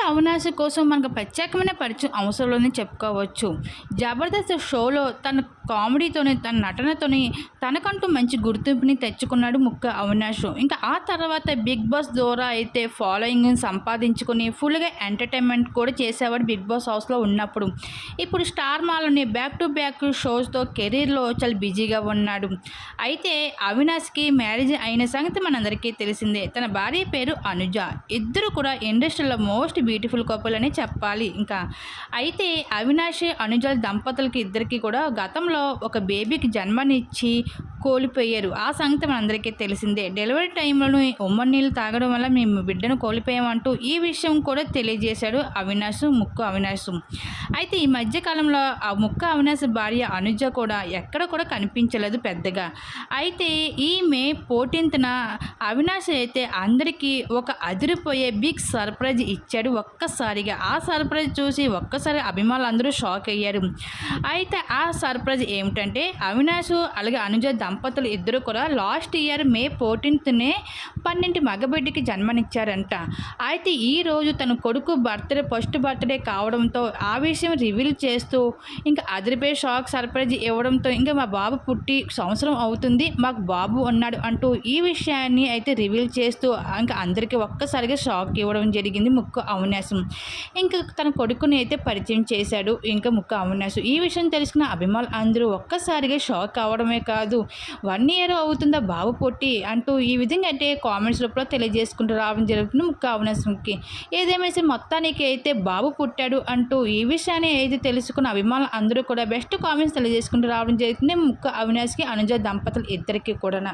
అవినాష్ కోసం మనకు ప్రత్యేకమైన పరిచయం అవసరం లేదని చెప్పుకోవచ్చు. 'జబర్దస్త్' షోలో తన కామెడీతోని, తన నటనతోని తనకంటూ మంచి గుర్తింపుని తెచ్చుకున్నాడు ముక్క అవినాష్. ఇంకా ఆ తర్వాత 'బిగ్ బాస్' ద్వారా అయితే ఫాలోయింగ్‌ని సంపాదించుకొని ఫుల్‌గా ఎంటర్‌టైన్‌మెంట్ కూడా చేసేవాడు 'బిగ్ బాస్' హౌస్‌లో ఉన్నప్పుడు. ఇప్పుడు 'స్టార్ మా'లోని బ్యాక్ టు బ్యాక్ షోస్‌తో కెరీర్‌లో చాలా బిజీగా ఉన్నాడు. అయితే అవినాష్‌కి మ్యారేజ్ అయిన సంగతి మనందరికీ తెలిసిందే. తన భార్య పేరు అనుజ. ఇద్దరు కూడా ఇండస్ట్రీలో మోస్ట్ బ్యూటిఫుల్ కపుల్ అని చెప్పాలి. అయితే అవినాష్, అనుజల దంపతులకి ఇద్దరికి కూడా గతంలో ఒక బేబీకి జన్మనిచ్చి కోల్పోయారు. ఆ సంగతి మనందరికీ తెలిసిందే. డెలివరీ టైంలోనే ఉమ్మడి నీళ్ళు తాగడం వల్ల మేము బిడ్డను కోల్పోయామంటూ ఈ విషయం కూడా తెలియజేశాడు ముక్కు అవినాష్. అయితే ఈ మధ్య కాలంలో ఆ ముక్క అవినాష్ భార్య అనుజ కూడా ఎక్కడ కూడా కనిపించలేదు పెద్దగా. అయితే ఈమె 14న అవినాష్ అయితే అందరికీ ఒక అదిరిపోయే బిగ్ సర్ప్రైజ్ ఇచ్చాడు ఒక్కసారిగా. ఆ సర్ప్రైజ్ చూసి ఒక్కసారి అభిమానులందరూ షాక్ అయ్యారు. అయితే ఆ సర్ప్రైజ్ ఏమిటంటే అవినాష్ అలాగే అనుజ దంపతులు ఇద్దరు కూడా లాస్ట్ ఇయర్ మే 14నే 12 మగబిడ్డకి జన్మనిచ్చారంట. అయితే ఈరోజు తన కొడుకు ఫస్ట్ బర్త్డే కావడంతో ఆ విషయం రివీల్ చేస్తూ ఇంకా అదిరిపోయే షాక్ సర్ప్రైజ్ ఇవ్వడంతో ఇంకా మా బాబు పుట్టి సంవత్సరం అవుతుంది, మాకు బాబు ఉన్నాడు అంటూ ఈ విషయాన్ని అయితే రివీల్ చేస్తూ ఇంకా అందరికీ ఒక్కసారిగా షాక్ ఇవ్వడం జరిగింది ముక్కు అవినాష్. ఇంకా తన కొడుకుని అయితే పరిచయం చేశాడు ఇంకా ముక్కు అవినాష్. ఈ విషయం తెలుసుకున్న అభిమానులు అందరూ ఒక్కసారిగా షాక్ అవ్వడమే కాదు, 1 year అవుతుందా బాబు పుట్టి అంటూ ఈ విధంగా అయితే కామెంట్స్ రూపంలో తెలియజేసుకుంటూ రావడం జరుగుతుంది ముక్కు అవినాష్కి. ఏదేమైనా సరే మొత్తానికి అయితే బాబు పుట్టాడు అంటూ ఈ విషయాన్ని అయితే తెలుసుకున్న అభిమానులు అందరూ కూడా బెస్ట్ కామెంట్స్ తెలియజేసుకుంటూ రావడం జరుగుతుంది ముక్కు అవినాష్కి, అనుజ దంపతులు ఇద్దరికి కూడా.